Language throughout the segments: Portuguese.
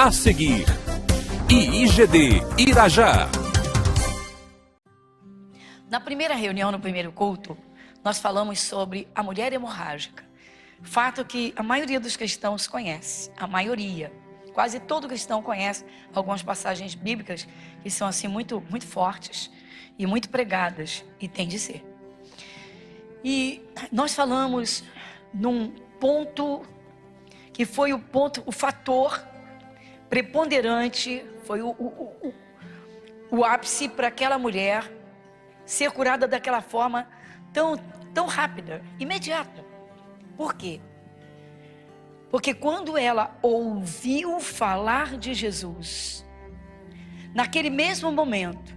A seguir, IIGD Irajá. Na primeira reunião, no primeiro culto, nós falamos sobre a mulher hemorrágica. Fato que a maioria dos cristãos conhece, a maioria. Quase todo cristão conhece algumas passagens bíblicas que são assim muito fortes e muito pregadas, e tem de ser. E nós falamos num ponto que foi o fator preponderante, foi o ápice para aquela mulher ser curada daquela forma tão rápida, imediata. Por quê? Porque quando ela ouviu falar de Jesus, naquele mesmo momento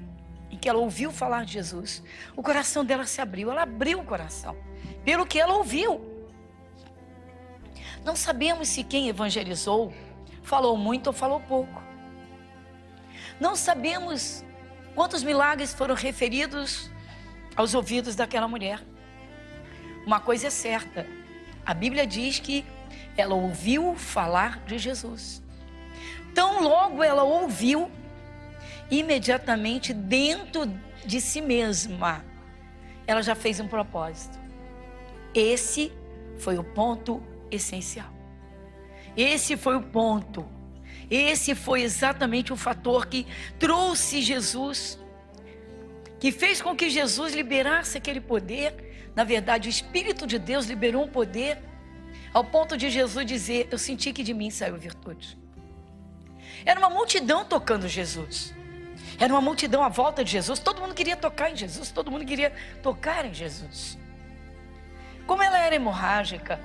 em que ela ouviu falar de Jesus, o coração dela se abriu, ela abriu o coração, pelo que ela ouviu. Não sabemos se quem evangelizou falou muito ou falou pouco. Não sabemos quantos milagres foram referidos aos ouvidos daquela mulher. Uma coisa é certa, a Bíblia diz que ela ouviu falar de Jesus. Tão logo ela ouviu, imediatamente dentro de si mesma, ela já fez um propósito. Esse foi o ponto essencial. Esse foi o ponto. Esse foi exatamente o fator que trouxe Jesus, que fez com que Jesus liberasse aquele poder. Na verdade, o Espírito de Deus liberou um poder ao ponto de Jesus dizer: eu senti que de mim saiu virtude. Era uma multidão tocando Jesus. Era uma multidão à volta de Jesus. Todo mundo queria tocar em Jesus. Todo mundo queria tocar em Jesus. Como ela era hemorrágica,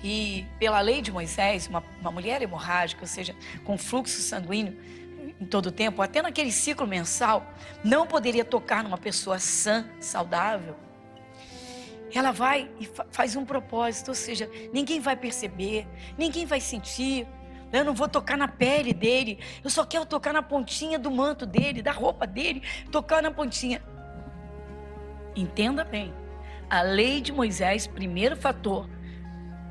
e pela lei de Moisés, uma mulher hemorrágica, ou seja, com fluxo sanguíneo em todo o tempo, até naquele ciclo mensal, não poderia tocar numa pessoa sã, saudável. Ela vai e faz um propósito, ou seja, ninguém vai perceber, ninguém vai sentir. Eu não vou tocar na pele dele, eu só quero tocar na pontinha do manto dele, da roupa dele, tocar na pontinha. Entenda bem, a lei de Moisés, primeiro fator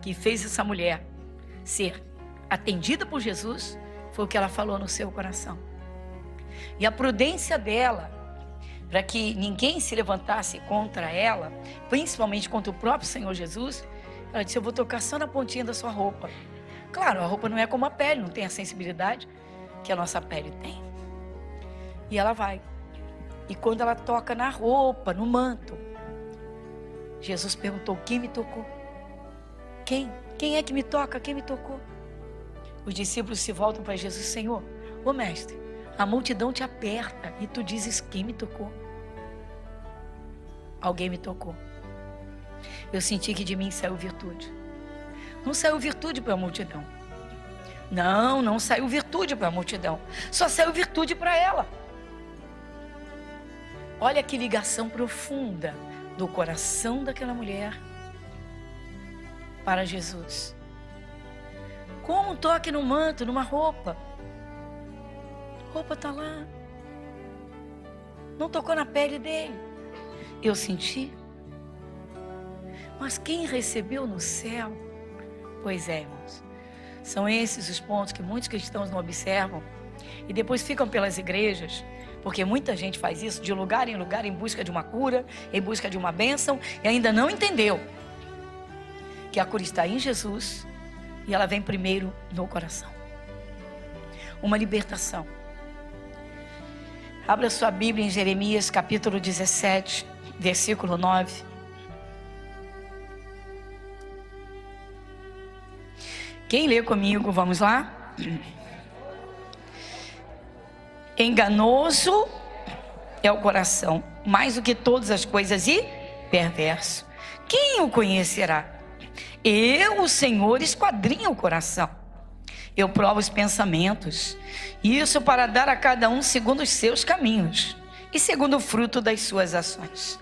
que fez essa mulher ser atendida por Jesus, foi o que ela falou no seu coração. E a prudência dela, para que ninguém se levantasse contra ela, principalmente contra o próprio Senhor Jesus, ela disse: eu vou tocar só na pontinha da sua roupa. Claro, a roupa não é como a pele, não tem a sensibilidade que a nossa pele tem. E ela vai. E quando ela toca na roupa, no manto, Jesus perguntou: quem me tocou? Quem é que me toca? Quem me tocou? Os discípulos se voltam para Jesus: Senhor, ô mestre, a multidão te aperta e tu dizes: quem me tocou? Alguém me tocou. Eu senti que de mim saiu virtude. Não saiu virtude para a multidão. Não saiu virtude para a multidão. Só saiu virtude para ela. Olha que ligação profunda do coração daquela mulher para Jesus. Como um toque no manto, numa roupa. A roupa está lá. Não tocou na pele dele. Eu senti. Mas quem recebeu no céu? Pois é, irmãos. São esses os pontos que muitos cristãos não observam e depois ficam pelas igrejas, porque muita gente faz isso de lugar em lugar em busca de uma cura, em busca de uma bênção, e ainda não entendeu que a cura está em Jesus e ela vem primeiro no coração. Uma libertação. Abra sua Bíblia em Jeremias capítulo 17, versículo 9. Quem lê comigo, vamos lá? Enganoso é o coração, mais do que todas as coisas, e perverso. Quem o conhecerá? Eu, o Senhor, esquadrinho o coração. Eu provo os pensamentos, isso para dar a cada um segundo os seus caminhos e segundo o fruto das suas ações.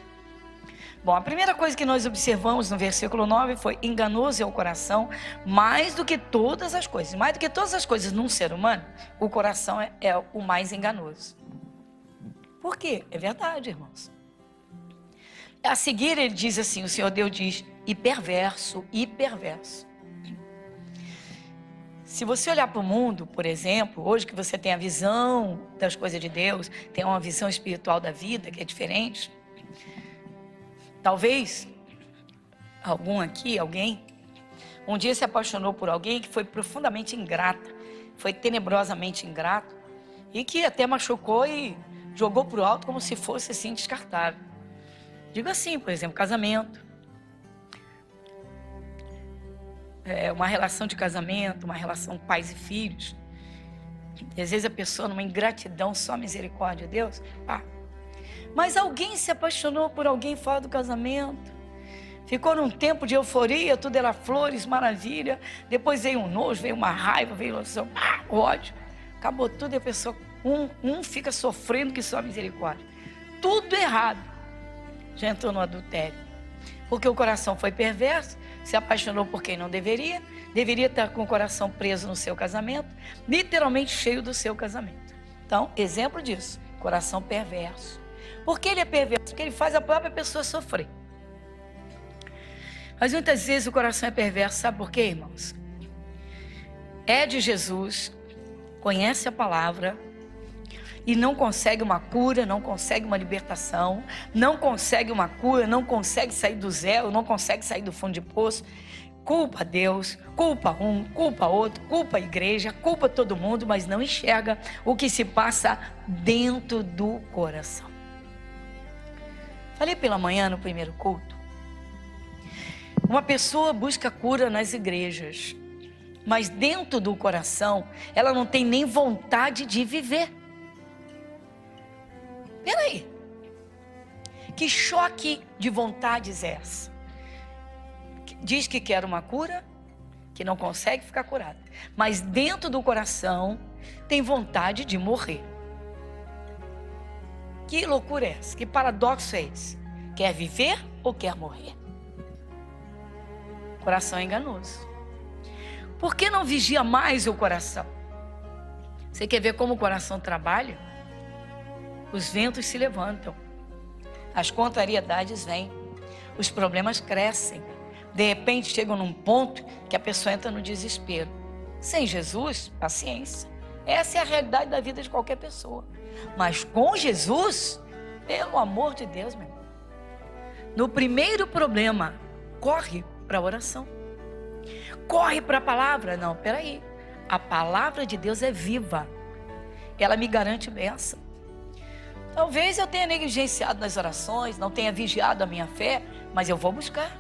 Bom, a primeira coisa que nós observamos no versículo 9 foi: enganoso é o coração mais do que todas as coisas. Mais do que todas as coisas num ser humano, o coração é o mais enganoso. Por quê? É verdade, irmãos. A seguir ele diz assim, o Senhor Deus diz: e perverso, e perverso. Se você olhar para o mundo, por exemplo, hoje que você tem a visão das coisas de Deus, tem uma visão espiritual da vida que é diferente, talvez alguém, um dia se apaixonou por alguém que foi profundamente ingrata, foi tenebrosamente ingrato e que até machucou e jogou para o alto como se fosse assim descartável. Digo assim, por exemplo, casamento. Uma relação de casamento, uma relação pais e filhos. E às vezes a pessoa numa ingratidão, só misericórdia de Deus. Mas alguém se apaixonou por alguém fora do casamento. Ficou num tempo de euforia, tudo era flores, maravilha. Depois veio um nojo, veio uma raiva, veio ódio. Acabou tudo e a pessoa, um fica sofrendo que só misericórdia. Tudo errado. Já entrou no adultério. Porque o coração foi perverso, se apaixonou por quem não deveria estar com o coração preso no seu casamento, literalmente cheio do seu casamento. Então, exemplo disso, coração perverso. Por que ele é perverso? Porque ele faz a própria pessoa sofrer. Mas muitas vezes o coração é perverso, sabe por quê, irmãos? É de Jesus, conhece a palavra, e não consegue uma cura, não consegue uma libertação, não consegue uma cura, não consegue sair do zero, não consegue sair do fundo de poço. Culpa Deus, culpa um, culpa outro, culpa a igreja, culpa todo mundo, mas não enxerga o que se passa dentro do coração. Falei pela manhã no primeiro culto. Uma pessoa busca cura nas igrejas, mas dentro do coração ela não tem nem vontade de viver. Peraí, que choque de vontades é essa? Diz que quer uma cura, que não consegue ficar curada, mas dentro do coração tem vontade de morrer. Que loucura é essa? Que paradoxo é esse? Quer viver ou quer morrer? Coração enganoso. Por que não vigia mais o coração? Você quer ver como o coração trabalha? Os ventos se levantam, as contrariedades vêm, os problemas crescem. De repente chegam num ponto que a pessoa entra no desespero. Sem Jesus, paciência. Essa é a realidade da vida de qualquer pessoa. Mas com Jesus, pelo amor de Deus, meu irmão. No primeiro problema, corre para a oração. Corre para a palavra. Não, peraí. A palavra de Deus é viva. Ela me garante bênção. Talvez eu tenha negligenciado nas orações, não tenha vigiado a minha fé, mas eu vou buscar.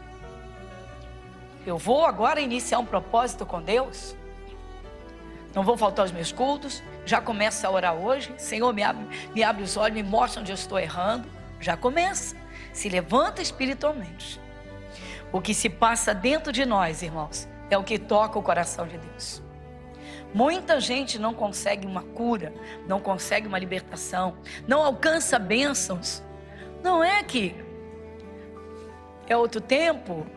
Eu vou agora iniciar um propósito com Deus. Não vou faltar aos meus cultos, já começo a orar hoje. Senhor, me abre os olhos, me mostra onde eu estou errando. Já começa, se levanta espiritualmente. O que se passa dentro de nós, irmãos, é o que toca o coração de Deus. Muita gente não consegue uma cura, não consegue uma libertação, não alcança bênçãos. Não é que é outro tempo.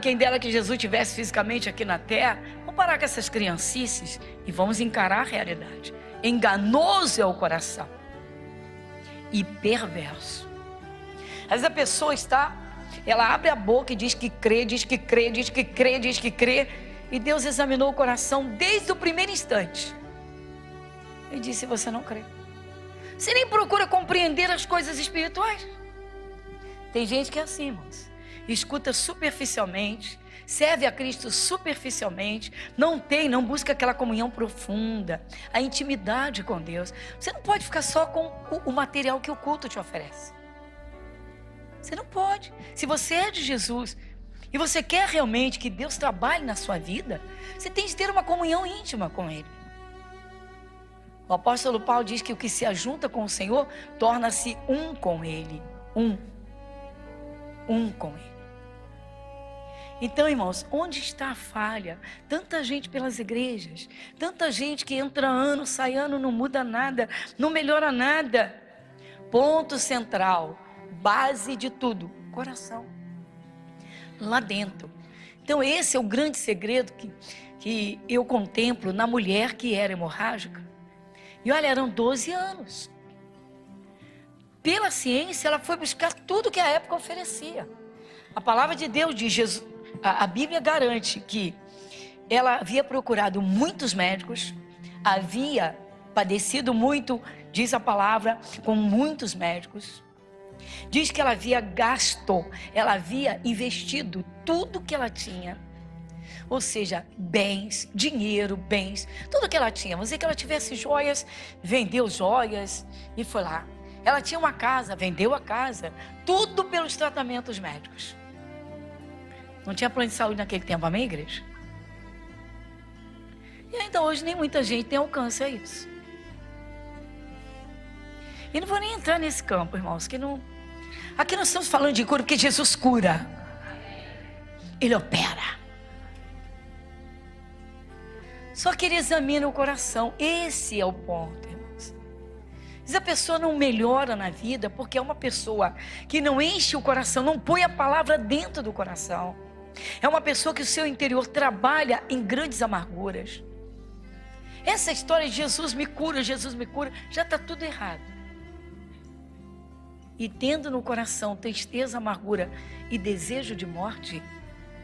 Quem dera que Jesus estivesse fisicamente aqui na terra. Vamos parar com essas criancices e vamos encarar a realidade. Enganoso é o coração e perverso. Às vezes a pessoa ela abre a boca e diz que crê, diz que crê, diz que crê, diz que crê. E Deus examinou o coração desde o primeiro instante. Ele disse: você não crê. Você nem procura compreender as coisas espirituais. Tem gente que é assim, irmãos. Escuta superficialmente, serve a Cristo superficialmente, não busca aquela comunhão profunda, a intimidade com Deus. Você não pode ficar só com o material que o culto te oferece. Você não pode. Se você é de Jesus e você quer realmente que Deus trabalhe na sua vida, você tem de ter uma comunhão íntima com Ele. O apóstolo Paulo diz que o que se ajunta com o Senhor torna-se um com Ele. Um com Ele. Então, irmãos, onde está a falha? Tanta gente pelas igrejas, tanta gente que entra ano, sai ano, não muda nada, não melhora nada. Ponto central, base de tudo, coração. Lá dentro. Então esse é o grande segredo que eu contemplo na mulher que era hemorrágica. E olha, eram 12 anos. Pela ciência, ela foi buscar tudo que a época oferecia. A palavra de Deus diz, a Bíblia garante que ela havia procurado muitos médicos, havia padecido muito, diz a palavra, com muitos médicos. Diz que ela havia investido tudo que ela tinha, ou seja, bens, dinheiro, bens, tudo que ela tinha. Vamos dizer que ela tivesse joias, vendeu joias e foi lá. Ela tinha uma casa, vendeu a casa, tudo pelos tratamentos médicos. Não tinha plano de saúde naquele tempo, amém, igreja? E ainda hoje nem muita gente tem alcance a isso. E não vou nem entrar nesse campo, irmãos, que não... Aqui nós estamos falando de cura porque Jesus cura. Ele opera. Só que ele examina o coração. Esse é o ponto, irmãos. Mas a pessoa não melhora na vida porque é uma pessoa que não enche o coração, não põe a palavra dentro do coração. É uma pessoa que o seu interior trabalha em grandes amarguras. Essa história de Jesus me cura, já está tudo errado. E tendo no coração tristeza, amargura e desejo de morte,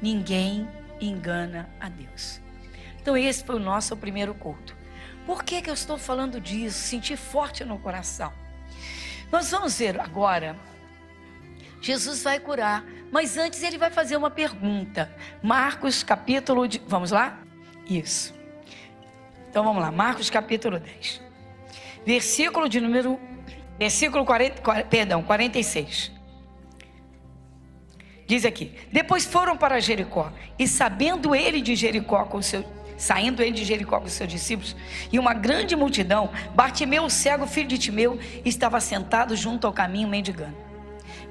ninguém engana a Deus. Então esse foi o nosso primeiro culto. Por que eu estou falando disso? Sentir forte no coração. Nós vamos ver agora, Jesus vai curar, mas antes ele vai fazer uma pergunta. Marcos capítulo, vamos lá? Isso. Então vamos lá, Marcos capítulo 10. Versículo 46. Diz aqui: depois foram para Jericó, e saindo ele de Jericó com seus discípulos e uma grande multidão, Bartimeu, o cego, filho de Timeu, estava sentado junto ao caminho mendigando.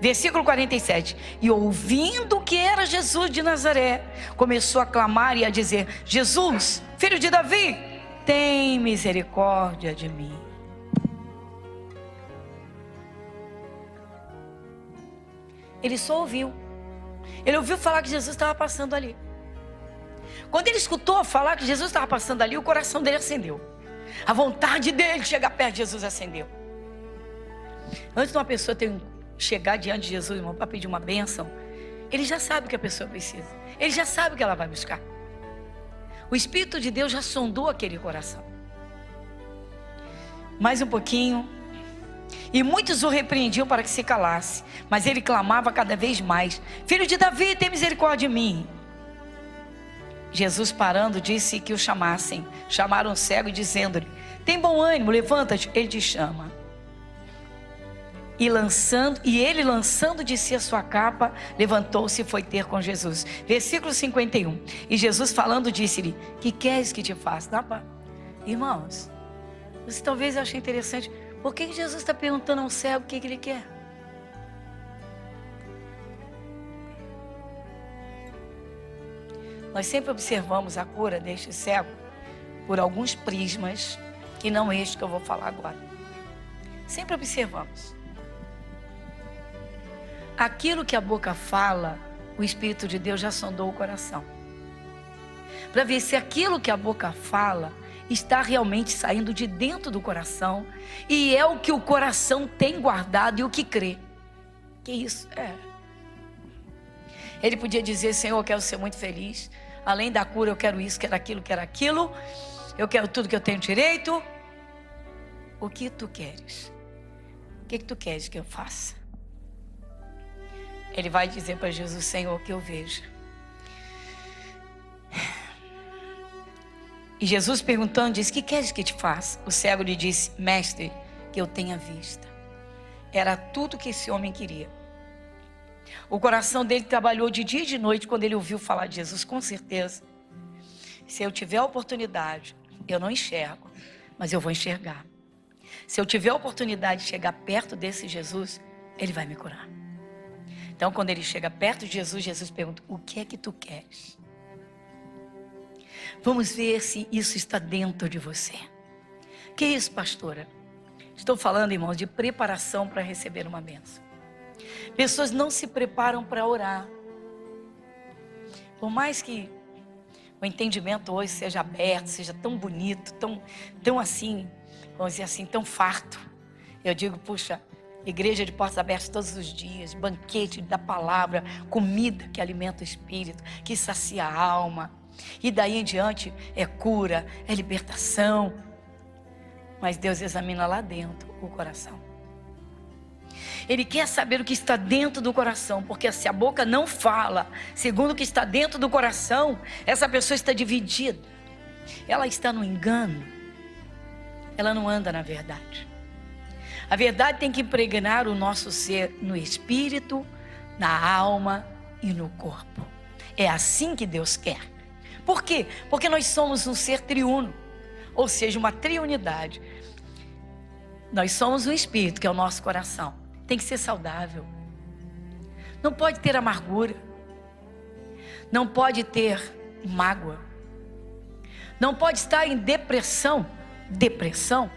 Versículo 47. E ouvindo que era Jesus de Nazaré, começou a clamar e a dizer: Jesus, filho de Davi, tem misericórdia de mim. Ele só ouviu. Ele ouviu falar que Jesus estava passando ali. Quando ele escutou falar que Jesus estava passando ali, o coração dele acendeu. A vontade dele de chegar perto de Jesus acendeu. Antes de uma pessoa chegar diante de Jesus, irmão, para pedir uma bênção, ele já sabe o que a pessoa precisa. Ele já sabe o que ela vai buscar. O Espírito de Deus já sondou aquele coração. Mais um pouquinho. E muitos o repreendiam para que se calasse, mas ele clamava cada vez mais: Filho de Davi, tem misericórdia de mim. Jesus, parando, disse que o chamassem. Chamaram o cego, dizendo-lhe: tem bom ânimo, levanta-te, ele te chama. E ele lançando de si a sua capa, levantou-se e foi ter com Jesus. Versículo 51. E Jesus falando disse-lhe: que queres que te faça? Irmãos, você talvez ache interessante. Por que Jesus está perguntando ao cego o que ele quer? Nós sempre observamos a cura deste cego por alguns prismas, que não é este que eu vou falar agora. Sempre observamos. Aquilo que a boca fala, o Espírito de Deus já sondou o coração. Para ver se aquilo que a boca fala está realmente saindo de dentro do coração e é o que o coração tem guardado e o que crê. Que isso é. Ele podia dizer: Senhor, eu quero ser muito feliz. Além da cura, eu quero isso, quero aquilo, quero aquilo. Eu quero tudo que eu tenho direito. O que tu queres? O que tu queres que eu faça? Ele vai dizer para Jesus: Senhor, que eu veja. E Jesus perguntando, disse: que queres que te faça? O cego lhe disse: Mestre, que eu tenha vista. Era tudo que esse homem queria. O coração dele trabalhou de dia e de noite quando ele ouviu falar de Jesus, com certeza. Se eu tiver a oportunidade, eu não enxergo, mas eu vou enxergar. Se eu tiver a oportunidade de chegar perto desse Jesus, ele vai me curar. Então, quando ele chega perto de Jesus, Jesus pergunta: o que é que tu queres? Vamos ver se isso está dentro de você. Que isso, pastora? Estou falando, irmãos, de preparação para receber uma bênção. Pessoas não se preparam para orar. Por mais que o entendimento hoje seja aberto, seja tão bonito, tão assim, vamos dizer assim, tão farto. Eu digo, puxa, igreja de portas abertas todos os dias, banquete da palavra, comida que alimenta o espírito, que sacia a alma. E daí em diante é cura, é libertação. Mas Deus examina lá dentro o coração. Ele quer saber o que está dentro do coração, porque se a boca não fala segundo o que está dentro do coração, essa pessoa está dividida. Ela está no engano. Ela não anda na verdade. A verdade tem que impregnar o nosso ser no espírito, na alma e no corpo. É assim que Deus quer. Por quê? Porque nós somos um ser triuno, ou seja, uma triunidade. Nós somos um espírito, que é o nosso coração. Tem que ser saudável. Não pode ter amargura. Não pode ter mágoa. Não pode estar em depressão. Depressão,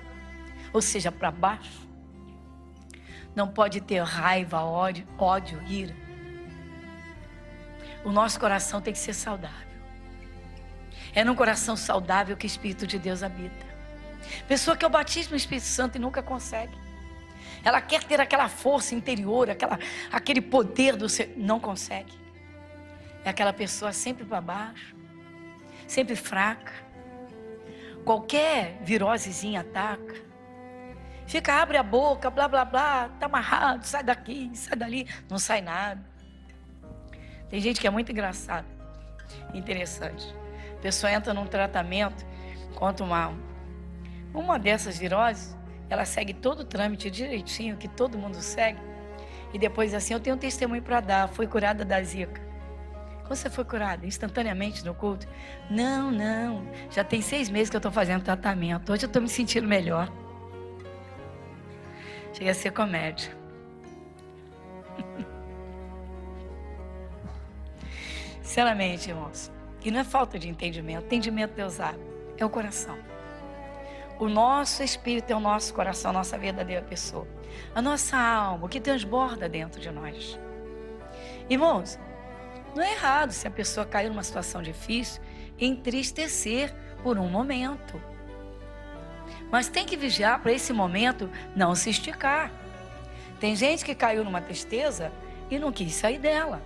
ou seja, para baixo. Não pode ter raiva, ódio, ira. O nosso coração tem que ser saudável. É num coração saudável que o Espírito de Deus habita. Pessoa que é o batismo do Espírito Santo e nunca consegue. Ela quer ter aquela força interior, aquele poder do ser, não consegue. É aquela pessoa sempre para baixo, sempre fraca. Qualquer virosezinha ataca. Abre a boca, blá, blá, blá, tá amarrado, sai daqui, sai dali, não sai nada. Tem gente que é muito engraçada, interessante. A pessoa entra num tratamento contra uma dessas viroses, ela segue todo o trâmite direitinho, que todo mundo segue. E depois assim, eu tenho um testemunho para dar, fui curada da zika. Como você foi curada? Instantaneamente no culto? Não, já tem 6 meses que eu estou fazendo tratamento, hoje eu estou me sentindo melhor. Chega a ser comédia. Sinceramente, irmãos, e não é falta de entendimento Deus sabe, é o coração. O nosso espírito é o nosso coração, a nossa verdadeira pessoa. A nossa alma, o que transborda dentro de nós. Irmãos, não é errado se a pessoa caiu numa situação difícil, entristecer por um momento. Mas tem que vigiar para esse momento não se esticar. Tem gente que caiu numa tristeza e não quis sair dela.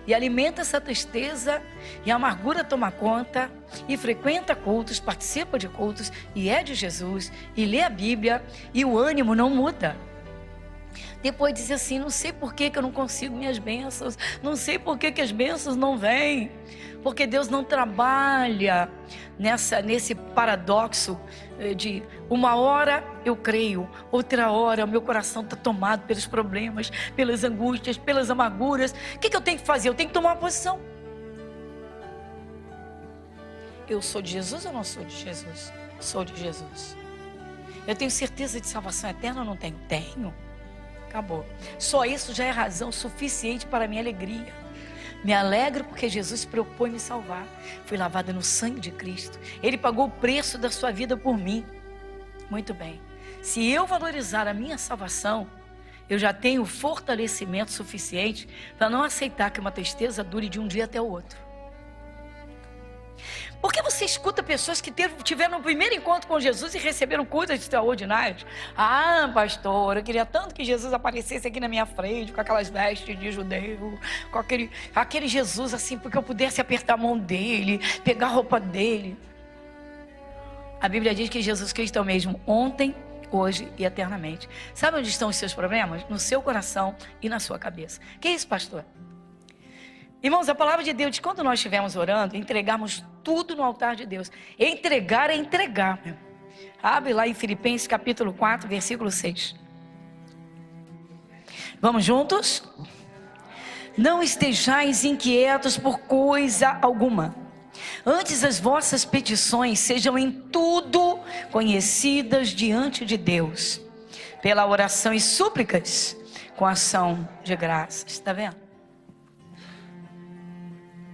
E alimenta essa tristeza e a amargura toma conta e frequenta cultos, participa de cultos e é de Jesus e lê a Bíblia e o ânimo não muda. Depois diz assim, não sei por que eu não consigo minhas bênçãos, não sei por que as bênçãos não vêm, porque Deus não trabalha nesse paradoxo de uma hora eu creio, outra hora o meu coração está tomado pelos problemas, pelas angústias, pelas amarguras. O que eu tenho que fazer? Eu tenho que tomar uma posição. Eu sou de Jesus ou não sou de Jesus? Sou de Jesus. Eu tenho certeza de salvação eterna ou não tenho? Tenho. Acabou. Só isso já é razão suficiente para a minha alegria. Me alegro porque Jesus se preocupou em me salvar. Fui lavada no sangue de Cristo. Ele pagou o preço da sua vida por mim. Muito bem. Se eu valorizar a minha salvação, eu já tenho fortalecimento suficiente para não aceitar que uma tristeza dure de um dia até o outro. Porque você escuta pessoas que tiveram o primeiro encontro com Jesus e receberam coisas extraordinárias. Ah, pastor, eu queria tanto que Jesus aparecesse aqui na minha frente, com aquelas vestes de judeu, com aquele Jesus assim, porque eu pudesse apertar a mão dele, pegar a roupa dele. A Bíblia diz que Jesus Cristo é o mesmo ontem, hoje e eternamente. Sabe onde estão os seus problemas? No seu coração e na sua cabeça. Que é isso, pastor? Irmãos, a palavra de Deus diz que quando nós estivermos orando, entregarmos tudo no altar de Deus. Entregar é entregar. Abre lá em Filipenses capítulo 4, versículo 6. Vamos juntos? Não estejais inquietos por coisa alguma. Antes as vossas petições sejam em tudo conhecidas diante de Deus. Pela oração e súplicas, com ação de graças. Está vendo?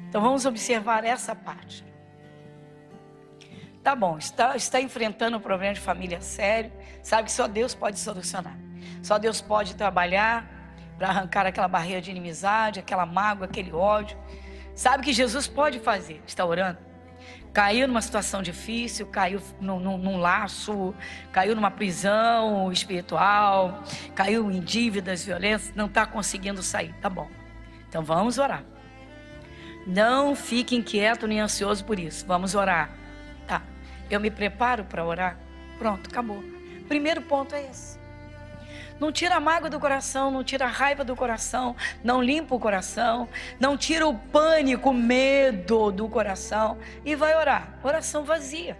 Então vamos observar essa parte. Tá bom, está enfrentando um problema de família sério, sabe que só Deus pode solucionar. Só Deus pode trabalhar para arrancar aquela barreira de inimizade, aquela mágoa, aquele ódio. Sabe que Jesus pode fazer, está orando. Caiu numa situação difícil, caiu num laço, caiu numa prisão espiritual, caiu em dívidas, violências, não está conseguindo sair, tá bom. Então vamos orar. Não fique inquieto nem ansioso por isso. Vamos orar. Tá, eu me preparo para orar. Pronto, acabou. Primeiro ponto é esse. Não tira a mágoa do coração, não tira a raiva do coração, não limpa o coração, não tira o pânico, o medo do coração e vai orar. Oração vazia.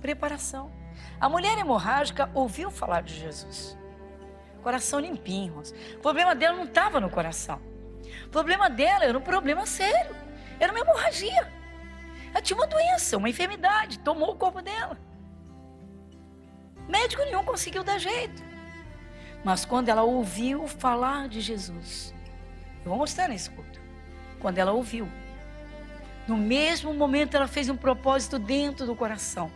Preparação. A mulher hemorrágica ouviu falar de Jesus. Coração limpinho, irmãos. O problema dela não estava no coração. O problema dela era um problema sério. Era uma hemorragia. Ela tinha uma doença, uma enfermidade, tomou o corpo dela. Médico nenhum conseguiu dar jeito. Mas quando ela ouviu falar de Jesus, eu vou mostrar nesse culto. Quando ela ouviu, no mesmo momento ela fez um propósito dentro do coração.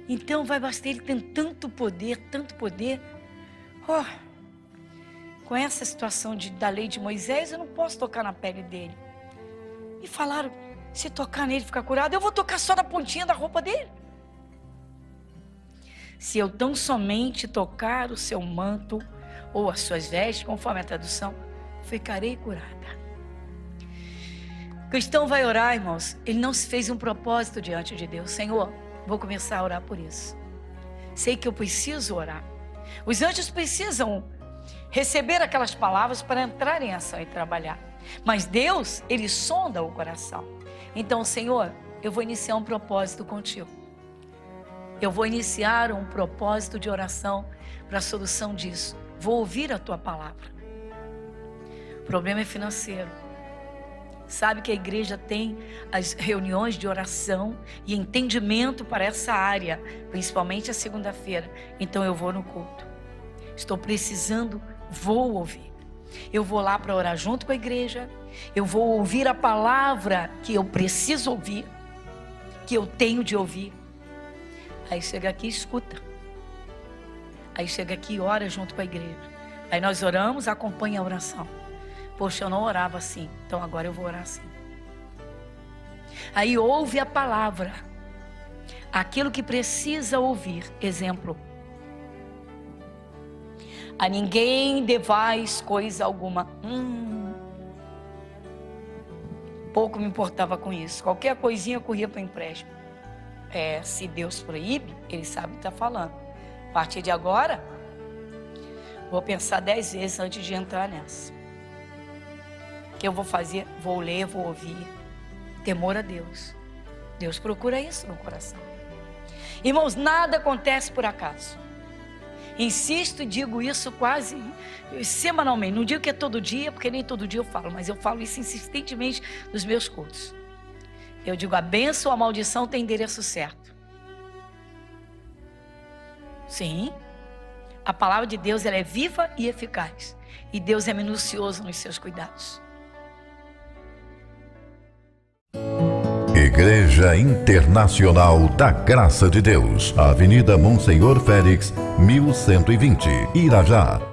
Então vai bastar, ele tem tanto poder, tanto poder. Com essa situação da lei de Moisés, eu não posso tocar na pele dele. E falaram, se tocar nele ficar curado, eu vou tocar só na pontinha da roupa dele. Se eu tão somente tocar o seu manto ou as suas vestes, conforme a tradução, ficarei curada. O cristão vai orar, irmãos, ele não se fez um propósito diante de Deus. Senhor, vou começar a orar por isso. Sei que eu preciso orar. Os anjos precisam receber aquelas palavras para entrar em ação e trabalhar. Mas Deus, Ele sonda o coração. Então, Senhor, eu vou iniciar um propósito contigo. Eu vou iniciar um propósito de oração para a solução disso. Vou ouvir a tua palavra. O problema é financeiro. Sabe que a igreja tem as reuniões de oração e entendimento para essa área, principalmente a segunda-feira. Então eu vou no culto. Estou precisando, vou ouvir. Eu vou lá para orar junto com a igreja. Eu vou ouvir a palavra que eu preciso ouvir, que eu tenho de ouvir. Aí chega aqui e escuta. Aí chega aqui e ora junto com a igreja. Aí nós oramos, acompanha a oração. Poxa, eu não orava assim, então agora eu vou orar assim. Aí ouve a palavra, aquilo que precisa ouvir. Exemplo: a ninguém devais coisa alguma. Pouco me importava com isso. Qualquer coisinha eu corria para o empréstimo. Se Deus proíbe, Ele sabe o que está falando. A partir de agora, vou pensar 10 vezes antes de entrar nessa. O que eu vou fazer? Vou ler, vou ouvir. Temor a Deus. Deus procura isso no coração. Irmãos, nada acontece por acaso. Insisto e digo isso quase semanalmente. Não digo que é todo dia, porque nem todo dia eu falo, mas eu falo isso insistentemente nos meus cultos. Eu digo, a bênção ou a maldição tem endereço certo. Sim, a palavra de Deus ela é viva e eficaz. E Deus é minucioso nos seus cuidados. Igreja Internacional da Graça de Deus, Avenida Monsenhor Félix, 1120, Irajá.